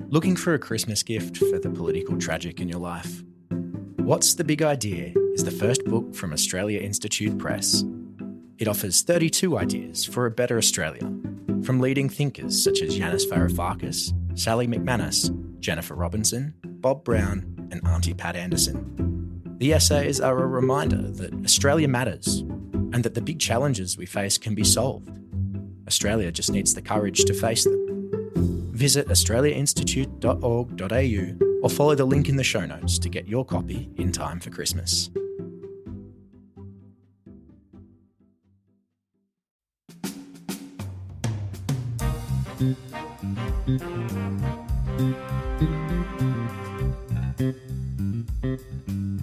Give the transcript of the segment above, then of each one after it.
Looking for a Christmas gift for the political tragic in your life? What's the Big Idea is the first book from Australia Institute Press. It offers 32 ideas for a better Australia, from leading thinkers such as Yanis Varoufakis, Sally McManus, Jennifer Robinson, Bob Brown, and Auntie Pat Anderson. The essays are a reminder that Australia matters and that the big challenges we face can be solved. Australia just needs the courage to face them. Visit australiainstitute.org.au or follow the link in the show notes to get your copy in time for Christmas.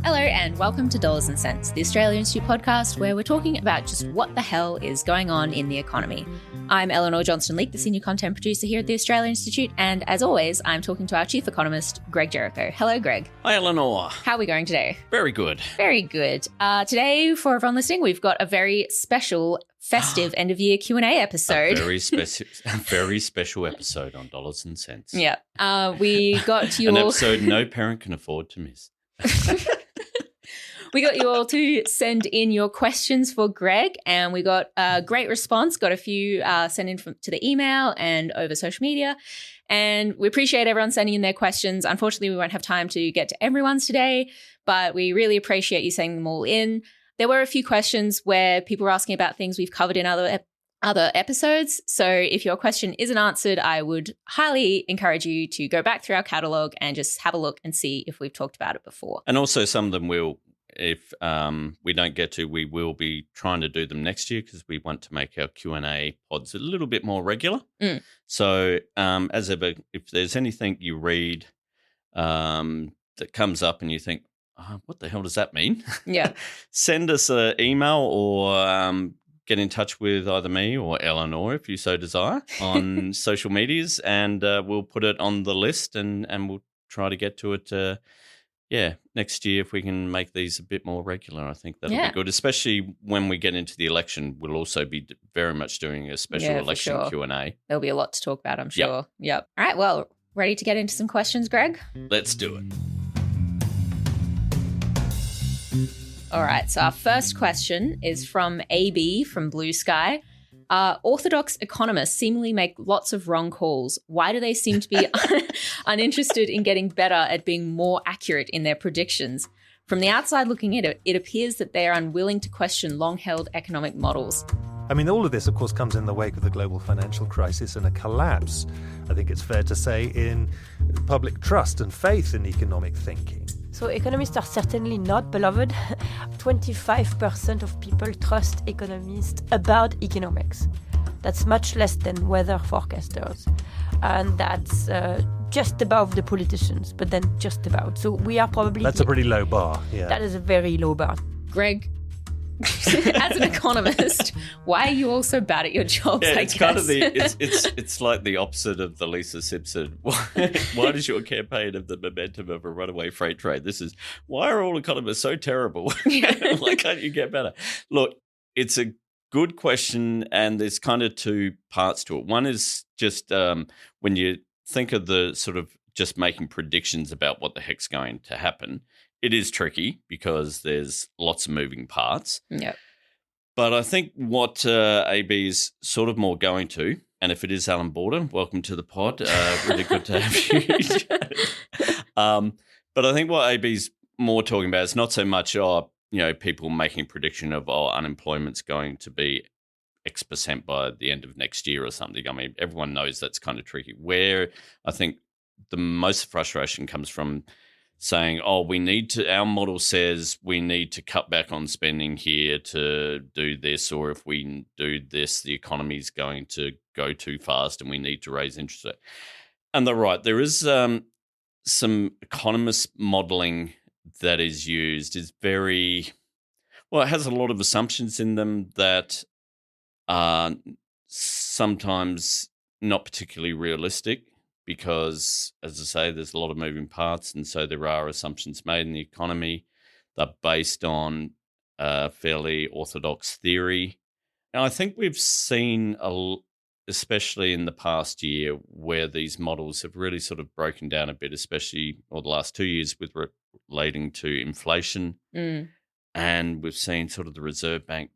Hello and welcome to Dollars and Cents, the Australia Institute podcast where we're talking about just what the hell is going on in the economy. I'm Elinor Johnston-Leake, the senior content producer here at the Australia Institute, and as always, I'm talking to our chief economist, Greg Jericho. Hello, Greg. Hi, Elinor. How are we going today? Very good. Very good. Today, for everyone listening, we've got a very special festive end-of-year Q&A episode. A very special episode on Dollars and Cents. Yeah. We got you An all... episode no parent can afford to miss. We got you all to send in your questions for Greg, and we got a great response. Got a few sent in to the email and over social media, and we appreciate everyone sending in their questions. Unfortunately, we won't have time to get to everyone's today, but we really appreciate you sending them all in. There were a few questions where people were asking about things we've covered in other episodes. So if your question isn't answered, I would highly encourage you to go back through our catalogue and just have a look and see if we've talked about it before. And also some of them will, if we don't get to, we will be trying to do them next year because we want to make our Q&A pods a little bit more regular. So as ever, if there's anything you read that comes up and you think, what the hell does that mean? Yeah. Send us an email or get in touch with either me or Elinor, if you so desire, on social medias, and we'll put it on the list and we'll try to get to it, next year if we can make these a bit more regular. I think that'll be good, especially when we get into the election. We'll also be very much doing a special election Q&A. There'll be a lot to talk about, I'm sure. Yep. All right, well, ready to get into some questions, Greg? Let's do it. All right, so our first question is from AB from Blue Sky. Orthodox economists seemingly make lots of wrong calls. Why do they seem to be uninterested in getting better at being more accurate in their predictions? From the outside looking in, it appears that they are unwilling to question long-held economic models. I mean, all of this, of course, comes in the wake of the global financial crisis and a collapse, I think it's fair to say, in public trust and faith in economic thinking. So economists are certainly not beloved. 25% of people trust economists about economics. That's much less than weather forecasters. And that's just above the politicians, but then just about. So we are probably... That's a pretty low bar, yeah. That is a very low bar. Greg, as an economist, why are you all so bad at your jobs? Yeah, it's kind of it's like the opposite of the Lisa Simpson. Why does your campaign have the momentum of a runaway freight train? This is, why are all economists so terrible? Why can't you get better? Look, it's a good question, and there's kind of two parts to it. One is just when you think of the sort of just making predictions about what the heck's going to happen, it is tricky because there's lots of moving parts. Yeah. But I think what AB is sort of more going to, and if it is Alan Border, welcome to the pod. Really good to have you. But I think what AB is more talking about is not so much, people making a prediction of, unemployment's going to be X% by the end of next year or something. I mean, everyone knows that's kind of tricky. Where I think the most frustration comes from saying, our model says we need to cut back on spending here to do this, or if we do this, the economy is going to go too fast and we need to raise interest rate. And they're right. There is some economist modeling that is used is it has a lot of assumptions in them that are sometimes not particularly realistic. Because, as I say, there's a lot of moving parts, and so there are assumptions made in the economy. They're based on fairly orthodox theory. And I think we've seen especially in the past year, where these models have really sort of broken down a bit, especially the last 2 years with relating to inflation. And we've seen sort of the Reserve Bank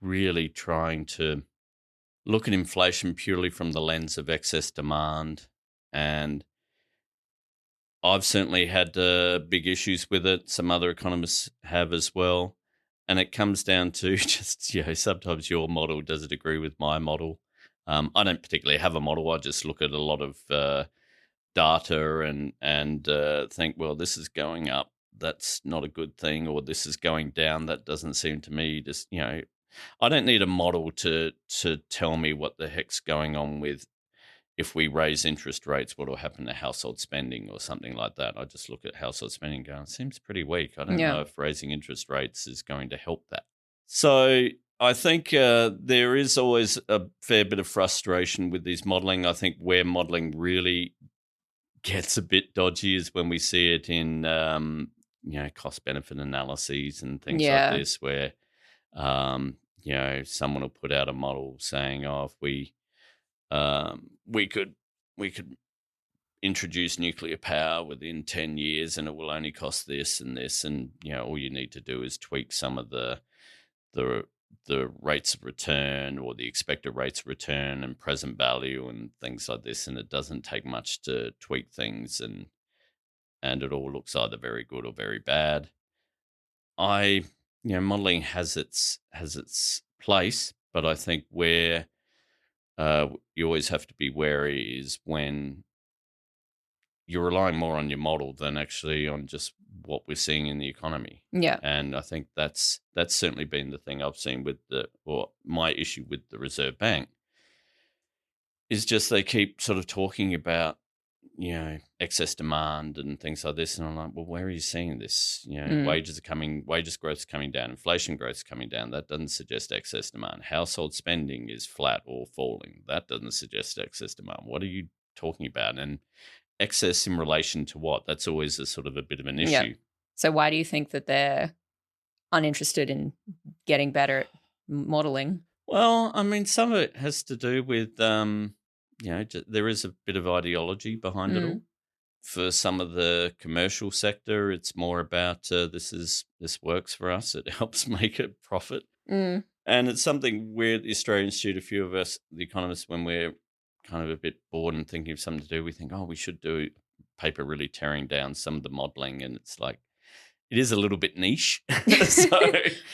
really trying to look at inflation purely from the lens of excess demand. And I've certainly had big issues with it. Some other economists have as well. And it comes down to just, sometimes your model, does it agree with my model? I don't particularly have a model. I just look at a lot of data and think, well, this is going up. That's not a good thing. Or this is going down. That doesn't seem to me just, I don't need a model to tell me what the heck's going on with if we raise interest rates, what will happen to household spending or something like that. I just look at household spending and go, it seems pretty weak. I don't know if raising interest rates is going to help that. So I think there is always a fair bit of frustration with these modelling. I think where modelling really gets a bit dodgy is when we see it in, cost-benefit analyses and things like this where, someone will put out a model saying, if we could introduce nuclear power within 10 years and it will only cost this and this, and all you need to do is tweak some of the rates of return or the expected rates of return and present value and things like this, and it doesn't take much to tweak things, and it all looks either very good or very bad. Modelling has its place, but I think where you always have to be wary is when you're relying more on your model than actually on just what we're seeing in the economy. Yeah. And I think that's certainly been the thing I've seen with my issue with the Reserve Bank is just they keep sort of talking about, excess demand and things like this. And I'm like, well, where are you seeing this? Wages growth is coming down, inflation growth is coming down. That doesn't suggest excess demand. Household spending is flat or falling. That doesn't suggest excess demand. What are you talking about? And excess in relation to what? That's always a sort of a bit of an issue. Yeah. So why do you think that they're uninterested in getting better at modelling? Well, I mean, some of it has to do with there is a bit of ideology behind it all. For some of the commercial sector, it's more about this works for us. It helps make a profit. And it's something we're at the Australian Institute, a few of us, the economists, when we're kind of a bit bored and thinking of something to do, we think, we should do a paper really tearing down some of the modelling. And it's like, it is a little bit niche.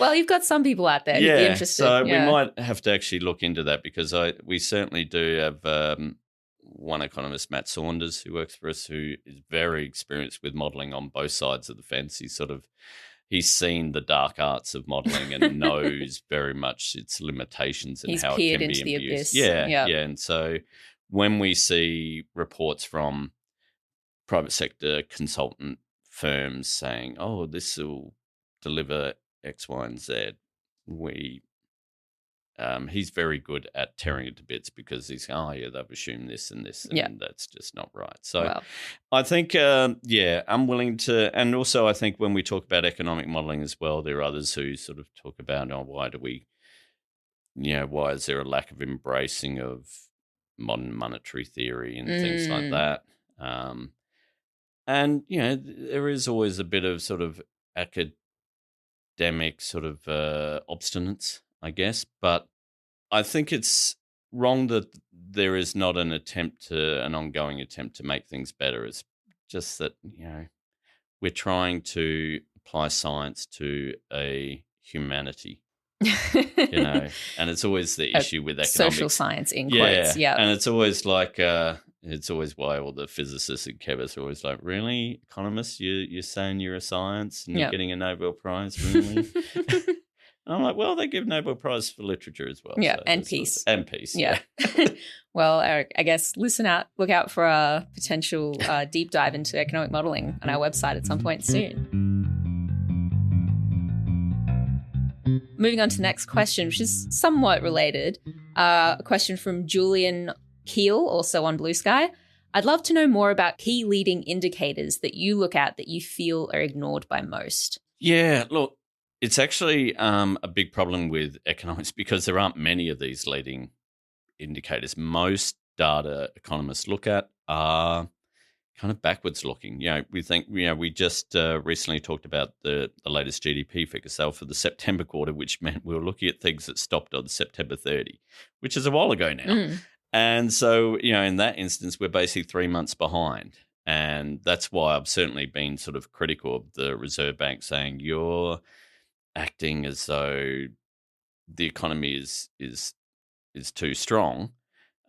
Well, you've got some people out there who'd be interested. So we might have to actually look into that because we certainly do have one economist, Matt Saunders, who works for us, who is very experienced with modelling on both sides of the fence. He's seen the dark arts of modelling and knows very much its limitations and how it can be abused. Abyss. Yeah. And so when we see reports from private sector consultant firms saying, this will deliver X, Y, and Z, he's very good at tearing it to bits because he's they've assumed this and this, and that's just not right. So I think, I'm willing to, and also I think when we talk about economic modelling as well, there are others who sort of talk about, why is there a lack of embracing of modern monetary theory and things like that. And, there is always a bit of sort of academic sort of obstinance, I guess. But I think it's wrong that there is not an ongoing attempt to make things better. It's just that, we're trying to apply science to a humanity, and it's always the issue with economics. Social science in quotes, yeah. And it's always like... it's always why all the physicists and chemists are always like, really, economists, you're saying you're a science and you're getting a Nobel Prize, really? And I'm like, well, they give Nobel Prize for literature as well. Yeah, so and peace. And peace, yeah. Well, Eric, I guess look out for a potential deep dive into economic modelling on our website at some point soon. Moving on to the next question, which is somewhat related. A question from Julian Keel, also on Blue Sky. I'd love to know more about key leading indicators that you look at that you feel are ignored by most. Yeah, look, it's actually a big problem with economics because there aren't many of these leading indicators most data economists look at are kind of backwards looking. We think, we just recently talked about the latest GDP figures. So for the September quarter, which meant we were looking at things that stopped on September 30, which is a while ago now. And so, in that instance, we're basically 3 months behind. And that's why I've certainly been sort of critical of the Reserve Bank, saying you're acting as though the economy is too strong.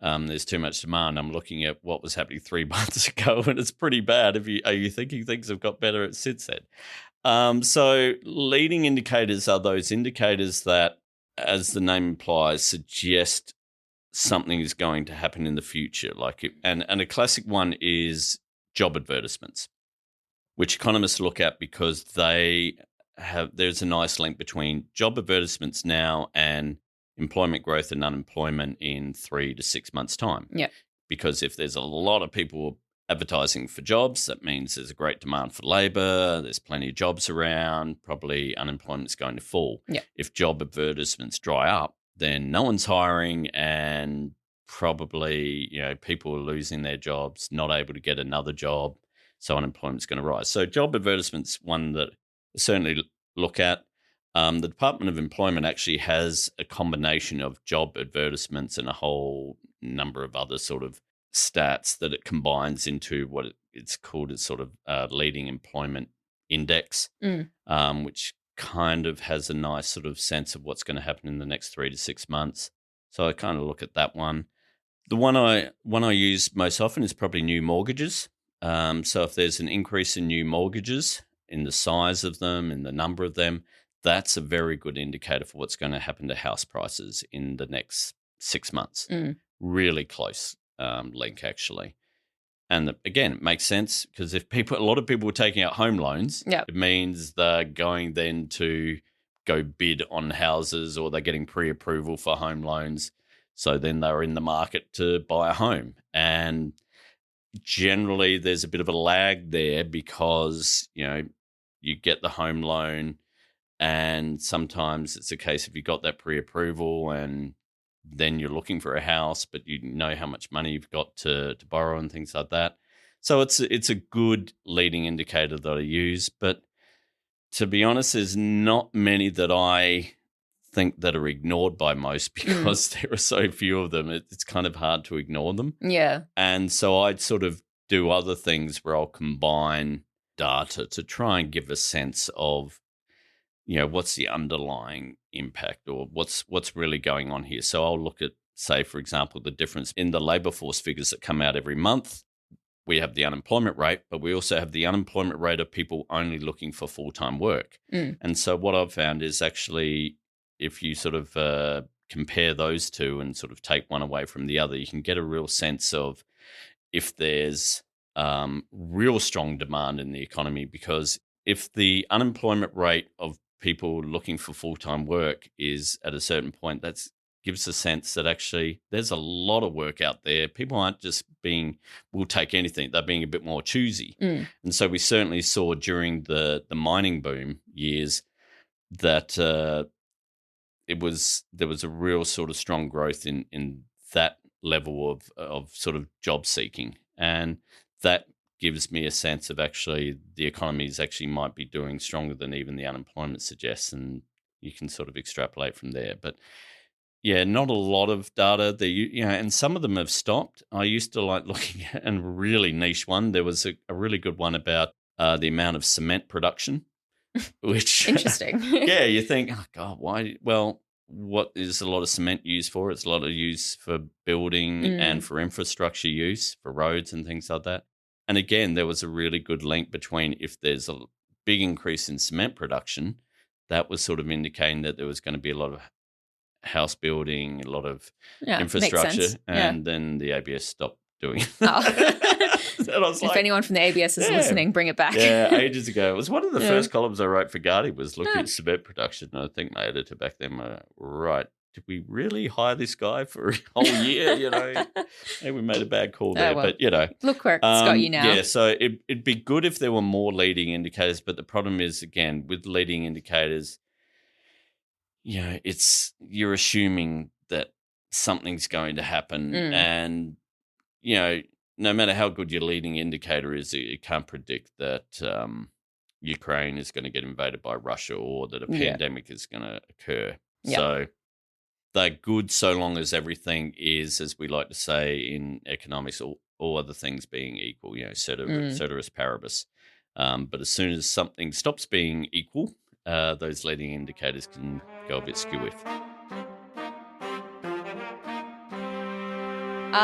There's too much demand. I'm looking at what was happening 3 months ago, and it's pretty bad. Are you thinking things have got better since then? So leading indicators are those indicators that, as the name implies, suggest something is going to happen in the future. And a classic one is job advertisements, which economists look at because there's a nice link between job advertisements now and employment growth and unemployment in 3 to 6 months' time. Yeah. Because if there's a lot of people advertising for jobs, that means there's a great demand for labour, there's plenty of jobs around, probably unemployment's going to fall. Yeah. If job advertisements dry up, then no one's hiring, and probably, people are losing their jobs, not able to get another job, so unemployment's going to rise. So job advertisements, one that I certainly look at. The Department of Employment actually has a combination of job advertisements and a whole number of other sort of stats that it combines into what it's called as sort of leading employment index, which kind of has a nice sort of sense of what's going to happen in the next 3 to 6 months. So I kind of look at that one. The one I use most often is probably new mortgages. So if there's an increase in new mortgages, in the size of them, in the number of them, that's a very good indicator for what's going to happen to house prices in the next 6 months. Really close link, actually. And again, it makes sense because if a lot of people were taking out home loans, it means they're going then to go bid on houses, or they're getting pre-approval for home loans. So then they're in the market to buy a home. And generally there's a bit of a lag there because, you get the home loan, and sometimes it's a case of you got that pre-approval and then you're looking for a house, but you know how much money you've got to borrow and things like that. So it's a good leading indicator that I use. But to be honest, there's not many that I think that are ignored by most because there are so few of them. It's kind of hard to ignore them. Yeah. And so I'd sort of do other things where I'll combine data to try and give a sense of, what's the underlying impact or what's really going on here. So I'll look at, say, for example, the difference in the labour force figures that come out every month. We have the unemployment rate, but we also have the unemployment rate of people only looking for full-time work. And so what I've found is actually, if you sort of compare those two and sort of take one away from the other, you can get a real sense of if there's real strong demand in the economy. Because if the unemployment rate of people looking for full-time work is at a certain point, that gives a sense that actually there's a lot of work out there. People aren't just we'll take anything. They're being a bit more choosy. And so we certainly saw during the mining boom years that there was a real sort of strong growth in that level of sort of job seeking. And that gives me a sense of actually the economies actually might be doing stronger than even the unemployment suggests, and you can sort of extrapolate from there. But yeah, not a lot of data there, and some of them have stopped. I used to like looking at a really niche one. There was a really good one about the amount of cement production, which interesting. Yeah, you think, oh God, why? Well, what is a lot of cement used for? It's a lot of use for building and for infrastructure use, for roads and things like that. And again, there was a really good link between if there's a big increase in cement production, that was sort of indicating that there was going to be a lot of house building, a lot of infrastructure, and then the ABS stopped doing it. If anyone from the ABS is listening, bring it back. Yeah, ages ago. It was one of the first columns I wrote for Guardian was looking at cement production. And I think my editor back then were right. Did we really hire this guy for a whole year? Maybe we made a bad call there. Well, but, look where it's got you now. Yeah, so it'd be good if there were more leading indicators. But the problem is, again, with leading indicators, you're assuming that something's going to happen. And, no matter how good your leading indicator is, you can't predict that Ukraine is going to get invaded by Russia or that a pandemic is going to occur. Yeah. So they're good so long as everything is, as we like to say in economics, all other things being equal, ceteris paribus. But as soon as something stops being equal, those leading indicators can go a bit skewy.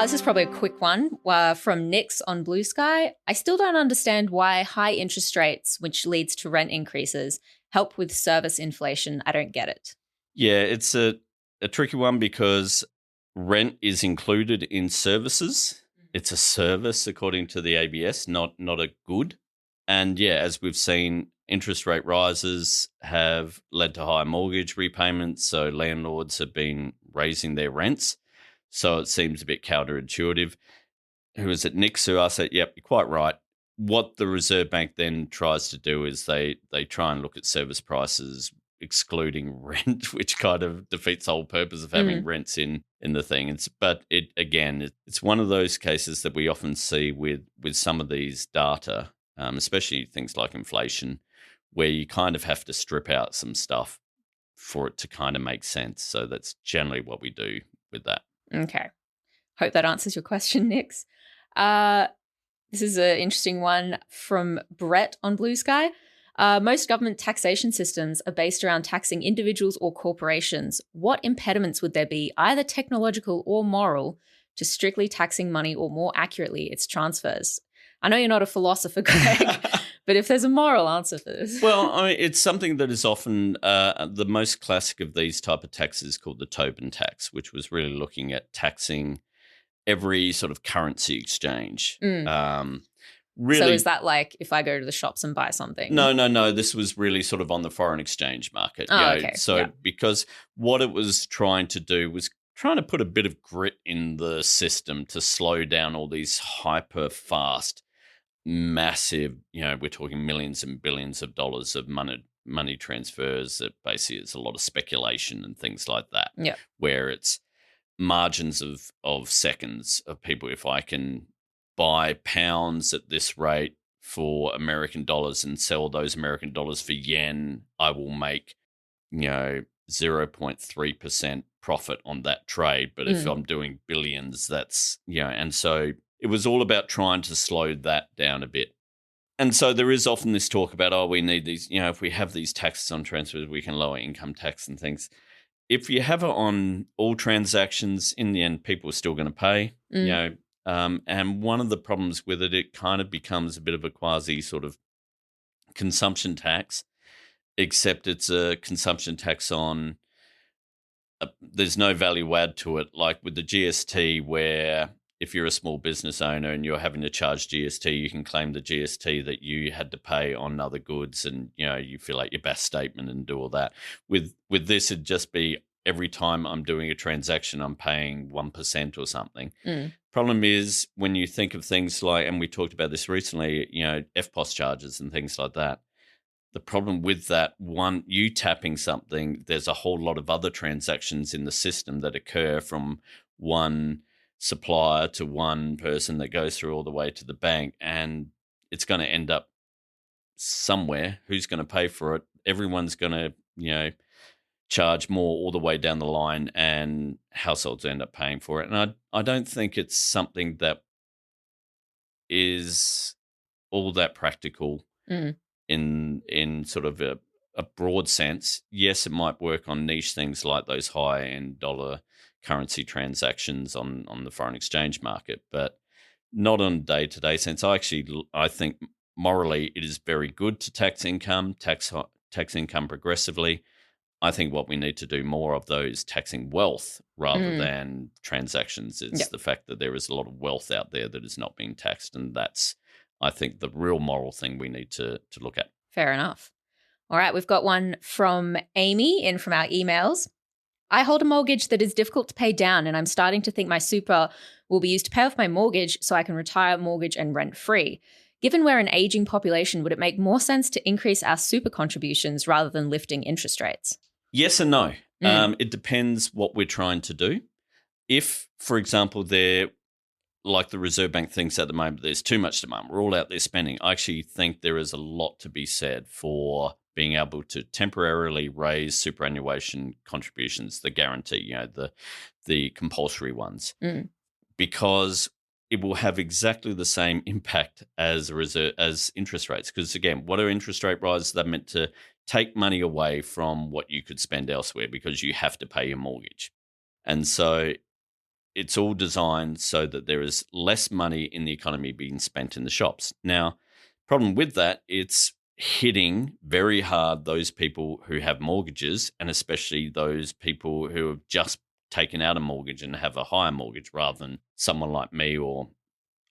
This is probably a quick one from Nix on Blue Sky. I still don't understand why high interest rates, which leads to rent increases, help with service inflation. I don't get it. Yeah, it's a tricky one because rent is included in services. It's a service according to the ABS, not a good. And yeah, as we've seen, interest rate rises have led to higher mortgage repayments. So landlords have been raising their rents. So it seems a bit counterintuitive. Who is it? Nix who asked that, yep, you're quite right. What the Reserve Bank then tries to do is they try and look at service prices excluding rent, which kind of defeats the whole purpose of having rents in the thing. It's one of those cases that we often see with some of these data, especially things like inflation, where you kind of have to strip out some stuff for it to kind of make sense. So that's generally what we do with that. Okay. Hope that answers your question, Nix. This is an interesting one from Brett on Blue Sky. Most government taxation systems are based around taxing individuals or corporations. What impediments would there be, either technological or moral, to strictly taxing money or, more accurately, its transfers? I know you're not a philosopher, Greg, but if there's a moral answer for this. Well, I mean, it's something that is often the most classic of these type of taxes called the Tobin tax, which was really looking at taxing every sort of currency exchange. Really, so is that like if I go to the shops and buy something? No. This was really sort of on the foreign exchange market. Okay. So because what it was trying to do was trying to put a bit of grit in the system to slow down all these hyper fast, massive, we're talking millions and billions of dollars of money transfers that basically it's a lot of speculation and things like that. Yeah. Where it's margins of seconds of people. If I can buy pounds at this rate for American dollars and sell those American dollars for yen, I will make, 0.3% profit on that trade. But if I'm doing billions, that's, and so it was all about trying to slow that down a bit. And so there is often this talk about, we need these, if we have these taxes on transfers, we can lower income tax and things. If you have it on all transactions, in the end, people are still going to pay, and one of the problems with it kind of becomes a bit of a quasi sort of consumption tax, except it's a consumption tax on, there's no value add to it, like with the GST where if you're a small business owner and you're having to charge GST, you can claim the GST that you had to pay on other goods and, you fill out your BAS statement and do all that. With this, it'd just be every time I'm doing a transaction, I'm paying 1% or something. Problem is when you think of things like, and we talked about this recently, FPOS charges and things like that. The problem with that, one, you tapping something, there's a whole lot of other transactions in the system that occur from one supplier to one person that goes through all the way to the bank, and it's going to end up somewhere. Who's going to pay for it? Everyone's going to, charge more all the way down the line, and households end up paying for it. And I don't think it's something that is all that practical in sort of a broad sense. Yes, it might work on niche things like those high-end dollar currency transactions on the foreign exchange market, but not on a day-to-day sense. I think morally it is very good to tax income progressively. I think what we need to do more of those taxing wealth rather than transactions. It's the fact that there is a lot of wealth out there that is not being taxed, and that's, I think, the real moral thing we need to look at. Fair enough. All right, we've got one from Amy in from our emails. I hold a mortgage that is difficult to pay down, and I'm starting to think my super will be used to pay off my mortgage so I can retire mortgage and rent free. Given we're an aging population, would it make more sense to increase our super contributions rather than lifting interest rates? Yes and no. It depends what we're trying to do. if, for example, like the Reserve Bank thinks at the moment, there's too much demand, we're all out there spending, I actually think there is a lot to be said for being able to temporarily raise superannuation contributions, the guarantee, the compulsory ones, because it will have exactly the same impact as interest rates. Because again, what are interest rate rises? They're meant to take money away from what you could spend elsewhere because you have to pay your mortgage. And so it's all designed so that there is less money in the economy being spent in the shops. Now, problem with that, it's hitting very hard those people who have mortgages, and especially those people who have just taken out a mortgage and have a higher mortgage rather than someone like me or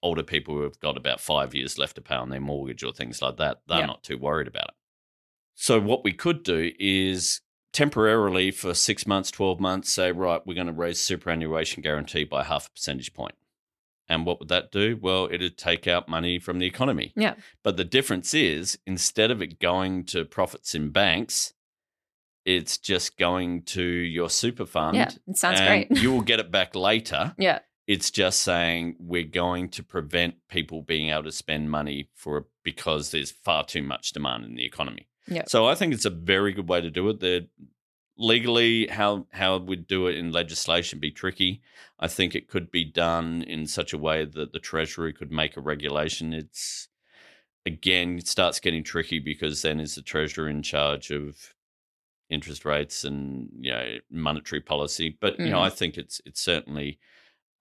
older people who have got about 5 years left to pay on their mortgage or things like that. They're not too worried about it. So what we could do is temporarily for 6 months, 12 months, say, right, we're going to raise superannuation guarantee by 0.5 percentage point. And what would that do? Well, it'd take out money from the economy. Yeah. But the difference is, instead of it going to profits in banks, it's just going to your super fund. Yeah, it sounds and great. You will get it back later. Yeah. It's just saying we're going to prevent people being able to spend money because there's far too much demand in the economy. Yeah. So I think it's a very good way to do it. Legally, how we'd do it in legislation be tricky. I think it could be done in such a way that the Treasury could make a regulation. It starts getting tricky because then is the Treasury in charge of interest rates and monetary policy. But I think it's certainly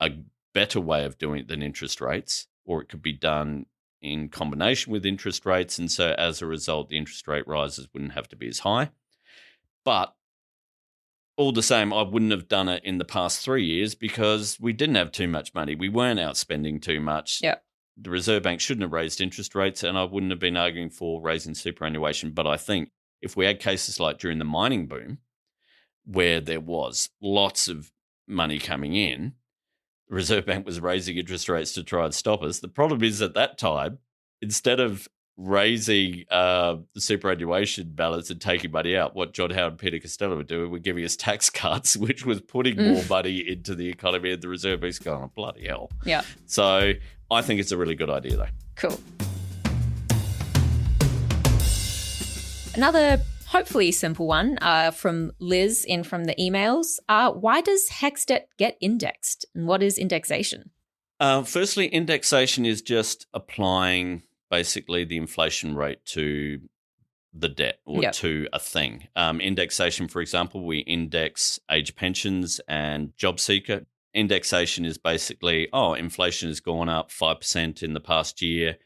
a better way of doing it than interest rates, or it could be done in combination with interest rates. And so as a result, the interest rate rises wouldn't have to be as high. But all the same, I wouldn't have done it in the past 3 years because we didn't have too much money. We weren't outspending too much. Yeah. The Reserve Bank shouldn't have raised interest rates, and I wouldn't have been arguing for raising superannuation. But I think if we had cases like during the mining boom, where there was lots of money coming in, the Reserve Bank was raising interest rates to try and stop us. The problem is at that time, instead of raising the superannuation balance and taking money out, what John Howard and Peter Costello were doing were giving us tax cuts, which was putting more money into the economy, and the Reserve Bank's going, oh, bloody hell. Yeah. So I think it's a really good idea, though. Cool. Another hopefully simple one from Liz in from the emails. Why does HECS debt get indexed, and what is indexation? Firstly, indexation is just applying basically the inflation rate to the debt or to a thing. Indexation, for example, we index age pensions and job seeker. Indexation is basically, inflation has gone up 5% in the past year.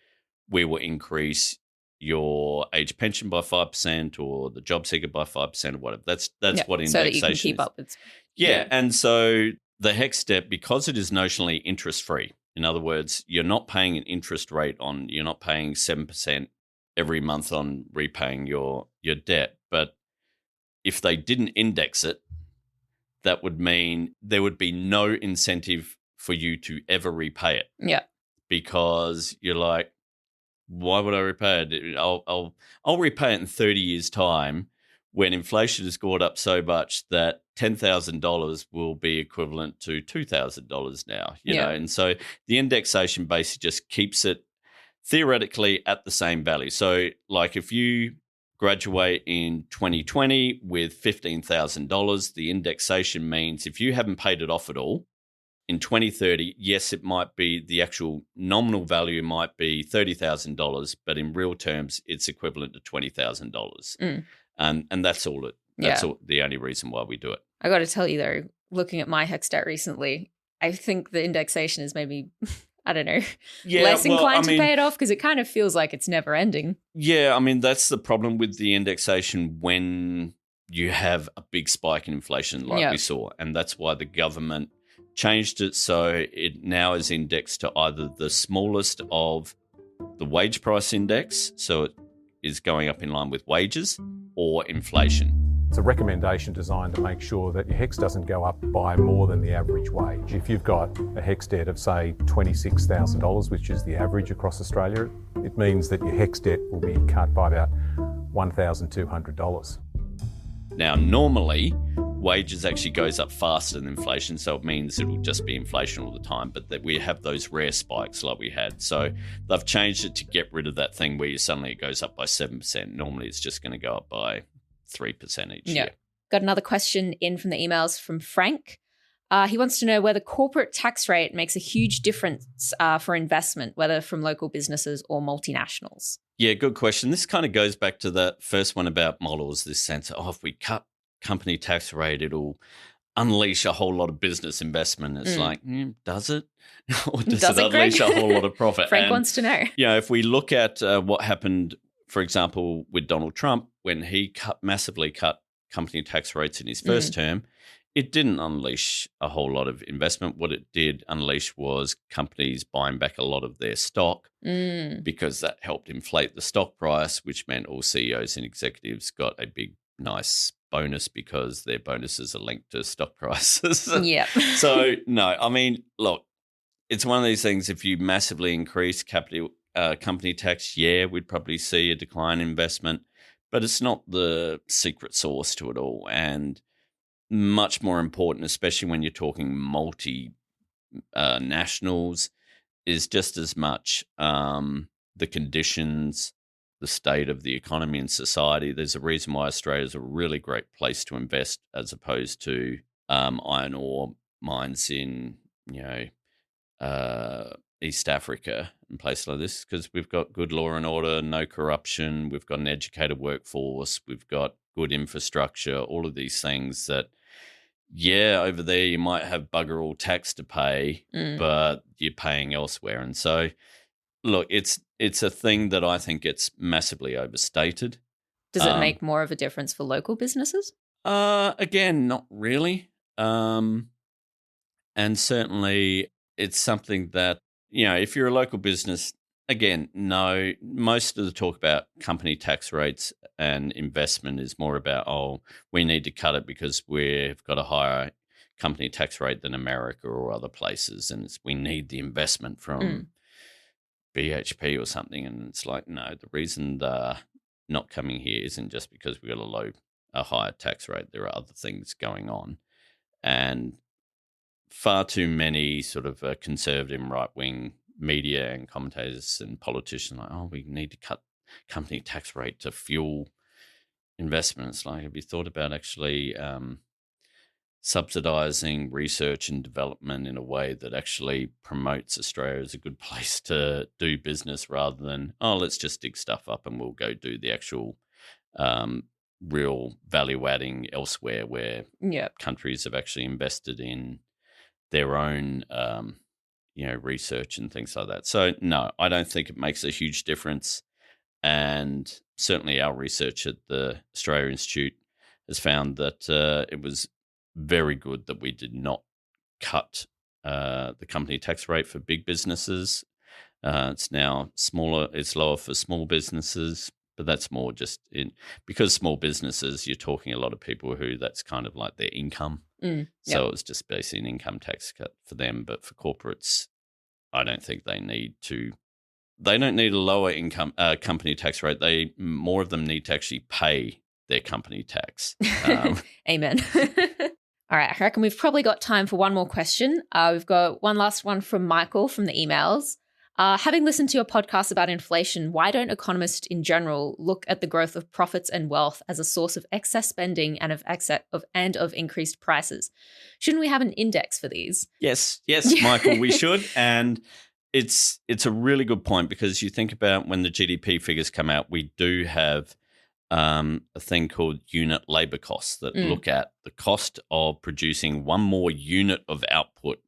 We will increase your age pension by 5% or the job seeker by 5% or whatever. That's what indexation is. So that you can keep up with. Yeah, and so the HECS debt, because it is notionally interest-free, in other words, you're not paying an interest rate you're not paying 7% every month on repaying your debt. But if they didn't index it, that would mean there would be no incentive for you to ever repay it. Yeah. Because you're like, why would I repay it? I'll repay it in 30 years' time when inflation has gone up so much that $10,000 will be equivalent to $2,000 now, you know. And so the indexation basically just keeps it theoretically at the same value. So like if you graduate in 2020 with $15,000, the indexation means if you haven't paid it off at all, in 2030, yes, it might be the actual nominal value might be $30,000, but in real terms, it's equivalent to $20,000. And that's all the only reason why we do it. I got to tell you though, looking at my HECS debt recently, I think the indexation is maybe, I don't know, less inclined to pay it off because it kind of feels like it's never ending. Yeah, I mean, that's the problem with the indexation when you have a big spike in inflation like we saw. And that's why the government changed it so it now is indexed to either the smallest of the wage price index, so it is going up in line with wages, or inflation. It's a recommendation designed to make sure that your HECS doesn't go up by more than the average wage. If you've got a HECS debt of, say, $26,000, which is the average across Australia, it means that your HECS debt will be cut by about $1,200. Now, normally, wages actually goes up faster than inflation, so it means it'll just be inflation all the time, but that we have those rare spikes like we had. So they've changed it to get rid of that thing where suddenly it goes up by 7%. Normally it's just going to go up by 3% each year. Got another question in from the emails from Frank. He wants to know whether corporate tax rate makes a huge difference for investment, whether from local businesses or multinationals. Yeah, good question. This kind of goes back to the first one about models, this sense of, if we cut company tax rate, it'll unleash a whole lot of business investment. It's like, does it? Or does it unleash a whole lot of profit? Frank wants to know. If we look at what happened, for example, with Donald Trump, when he massively cut company tax rates in his first term, it didn't unleash a whole lot of investment. What it did unleash was companies buying back a lot of their stock because that helped inflate the stock price, which meant all CEOs and executives got a big, nice bonus because their bonuses are linked to stock prices. Yeah. So, no, I mean, look, it's one of these things. If you massively increase company tax, we'd probably see a decline in investment, but it's not the secret sauce to it all. And much more important, especially when you're talking nationals, is just as much the conditions, the state of the economy and society. There's a reason why Australia is a really great place to invest as opposed to iron ore mines in, East Africa and places like this, because we've got good law and order, no corruption, we've got an educated workforce, we've got good infrastructure, all of these things that, over there you might have bugger all tax to pay, but you're paying elsewhere. And so, look, it's a thing that I think gets massively overstated. Does it make more of a difference for local businesses? Again, not really. And certainly it's something that, if you're a local business, again, no, most of the talk about company tax rates and investment is more about, we need to cut it because we've got a higher company tax rate than America or other places, and we need the investment from BHP or something. And it's like, no, the reason they're not coming here isn't just because we've got a higher tax rate. There are other things going on. And far too many sort of conservative and right-wing media and commentators and politicians like, we need to cut company tax rate to fuel investments. Like, have you thought about actually subsidising research and development in a way that actually promotes Australia as a good place to do business rather than, let's just dig stuff up and we'll go do the actual real value adding elsewhere where countries have actually invested in their own research and things like that. So no, I don't think it makes a huge difference. And certainly our research at the Australia Institute has found that it was very good that we did not cut the company tax rate for big businesses. It's now smaller, it's lower for small businesses, but that's more just because small businesses, you're talking a lot of people who that's kind of like their income. So it's just basically an income tax cut for them. But for corporates, I don't think they don't need a lower income company tax rate. More of them need to actually pay their company tax. Amen. All right, I reckon we've probably got time for one more question. We've got one last one from Michael from the emails. Having listened to your podcast about inflation, why don't economists in general look at the growth of profits and wealth as a source of excess spending and of increased prices? Shouldn't we have an index for these? Yes, Michael, we should. And it's a really good point because you think about when the GDP figures come out, we do have a thing called unit labour costs that look at the cost of producing one more unit of output,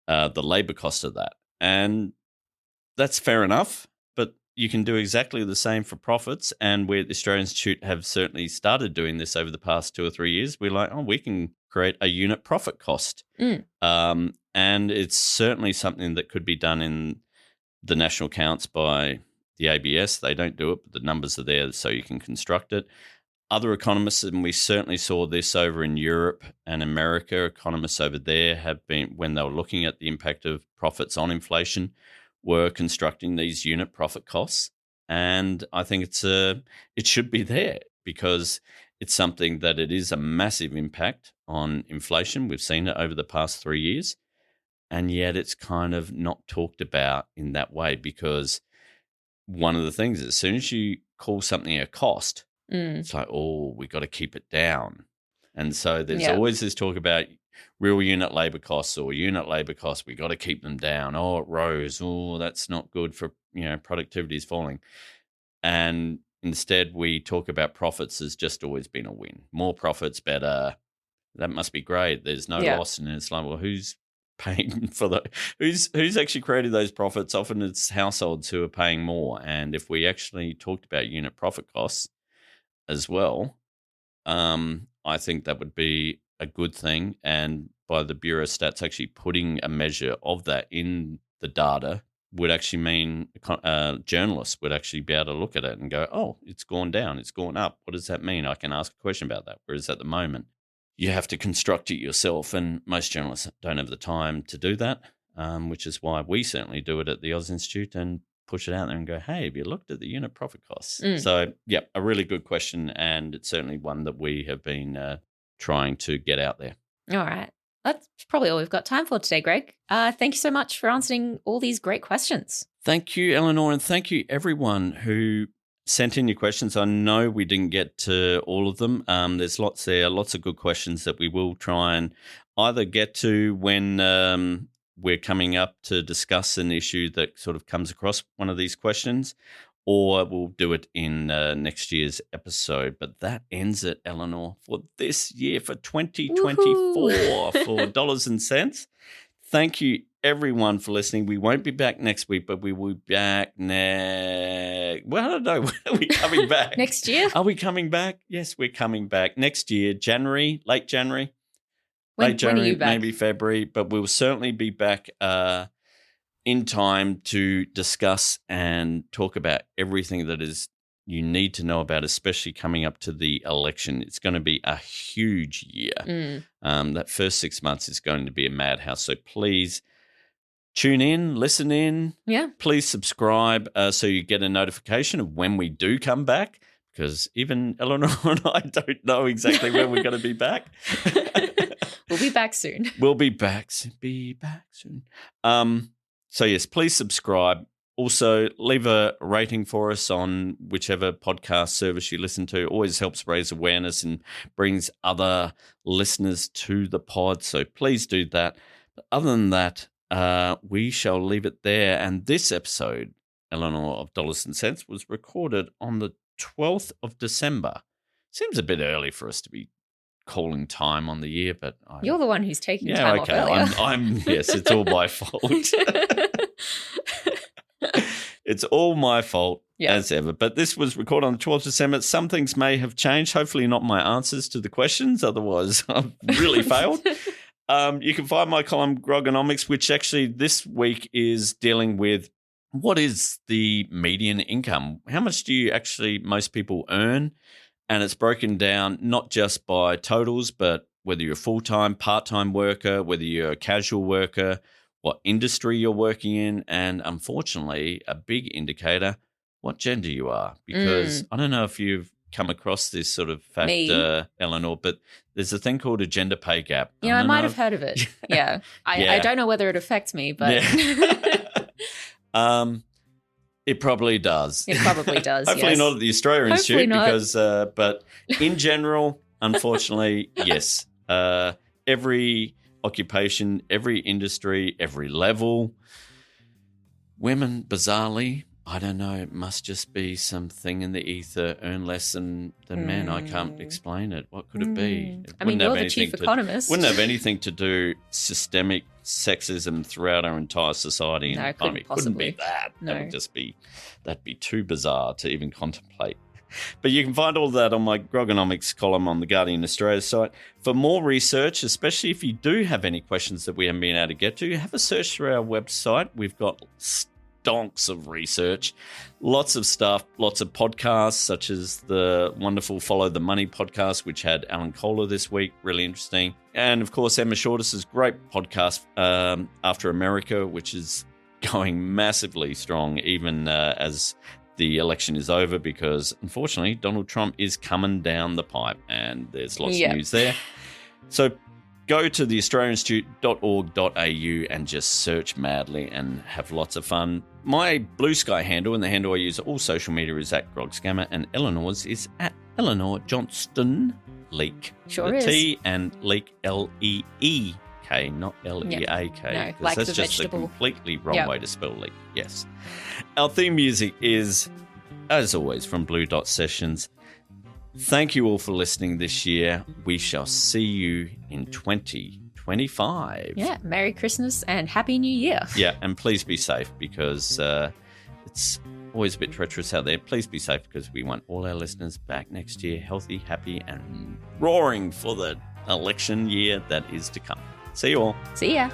the labour cost of that. And that's fair enough, but you can do exactly the same for profits. And we at the Australian Institute have certainly started doing this over the past 2 or 3 years. We're like, we can create a unit profit cost. And it's certainly something that could be done in the national accounts by the ABS. They don't do it, but the numbers are there so you can construct it. Other economists, and we certainly saw this over in Europe and America, economists over there have been, when they were looking at the impact of profits on inflation, were constructing these unit profit costs. And I think it should be there because it's something that it is a massive impact on inflation. We've seen it over the past 3 years, and yet it's kind of not talked about in that way, because one of the things is as soon as you call something a cost, it's like, oh, we got to keep it down. And so there's always this talk about real unit labour costs or unit labour costs. We got to keep them down. Oh, it rose. Oh, that's not good for, productivity is falling. And instead we talk about profits as just always been a win. More profits, better. That must be great. There's no loss. And it's like, well, who's paying for who's actually created those profits? Often it's households who are paying more. And if we actually talked about unit profit costs as well, I think that would be a good thing. And by the Bureau of Stats actually putting a measure of that in the data would actually mean journalists would actually be able to look at it and go, oh, it's gone down, it's gone up. What does that mean? I can ask a question about that. Whereas at the moment, you have to construct it yourself, and most journalists don't have the time to do that, which is why we certainly do it at the Oz Institute and push it out there and go, hey, have you looked at the unit profit costs? So, a really good question, and it's certainly one that we have been trying to get out there. All right. That's probably all we've got time for today, Greg. Thank you so much for answering all these great questions. Thank you, Elinor, and thank you everyone who sent in your questions. I know we didn't get to all of them. There's lots there, lots of good questions that we will try and either get to when we're coming up to discuss an issue that sort of comes across one of these questions, or we'll do it in next year's episode. But that ends it, Elinor, for this year, for 2024 for Dollars and Cents. Thank you, everyone, for listening. We won't be back next week, but we will be back well, I don't know. Are we coming back? Next year? Are we coming back? Yes, we're coming back next year, January, late January. When January, are you back? maybe February, but we'll certainly be back in time to discuss and talk about everything that is you need to know about, especially coming up to the election. It's going to be a huge year. That first 6 months is going to be a madhouse. So please tune in, listen in. Yeah. Please subscribe so you get a notification of when we do come back, because even Elinor and I don't know exactly when we're going to be back. We'll be back soon. We'll be back soon. So, yes, please subscribe. Also, leave a rating for us on whichever podcast service you listen to. It always helps raise awareness and brings other listeners to the pod. So please do that. But other than that, we shall leave it there. And this episode, Elinor, of Dollars and Cents was recorded on the 12th of December. Seems a bit early for us to be calling time on the year, but you're the one who's taking time off earlier. Yes, it's all my fault. It's all my fault as ever. But this was recorded on the 12th of December. Some things may have changed. Hopefully not my answers to the questions. Otherwise, I've really failed. You can find my column, Grogonomics, which actually this week is dealing with what is the median income? How much do most people earn? And it's broken down not just by totals, but whether you're a full-time, part-time worker, whether you're a casual worker, what industry you're working in, and unfortunately, a big indicator, what gender you are. Because I don't know if you've come across this sort of fact, Elinor, but there's a thing called a gender pay gap. I might have heard of it. Yeah. I don't know whether it affects me, but... It probably does. It probably does. Hopefully not at the Australia Institute, not. because, but in general, unfortunately, yes. Every occupation, every industry, every level, women, bizarrely, I don't know, it must just be something in the ether, earn less than men. I can't explain it. What could it be? I mean, you're the chief economist. Wouldn't have anything to do systemic sexism throughout our entire society. No, couldn't possibly. Couldn't be that. No. That'd be too bizarre to even contemplate. But you can find all that on my Grogonomics column on the Guardian Australia site. For more research, especially if you do have any questions that we haven't been able to get to, have a search through our website. We've got stonks of research, lots of stuff, lots of podcasts, such as the wonderful Follow the Money podcast, which had Alan Kohler this week, really interesting. And of course, Emma Shortis's great podcast, After America, which is going massively strong, even as the election is over, because unfortunately Donald Trump is coming down the pipe and there's lots of news there. So go to theaustralianinstitute.org.au and just search madly and have lots of fun. My Blue Sky handle, and the handle I use all social media, is at GrogScammer, and Elinor's is at Elinor Johnston Leak. Sure the is. T and Leak, L-E-E-K, not L-E-A-K. No, 'cause like that's the just vegetable. a completely wrong way to spell leak. Yes. Our theme music is, as always, from Blue Dot Sessions. Thank you all for listening this year. We shall see you in 2025. Yeah, Merry Christmas and Happy New Year. Yeah, and please be safe, because it's always a bit treacherous out there. Please be safe, because we want all our listeners back next year, healthy, happy, and roaring for the election year that is to come. See you all. See ya.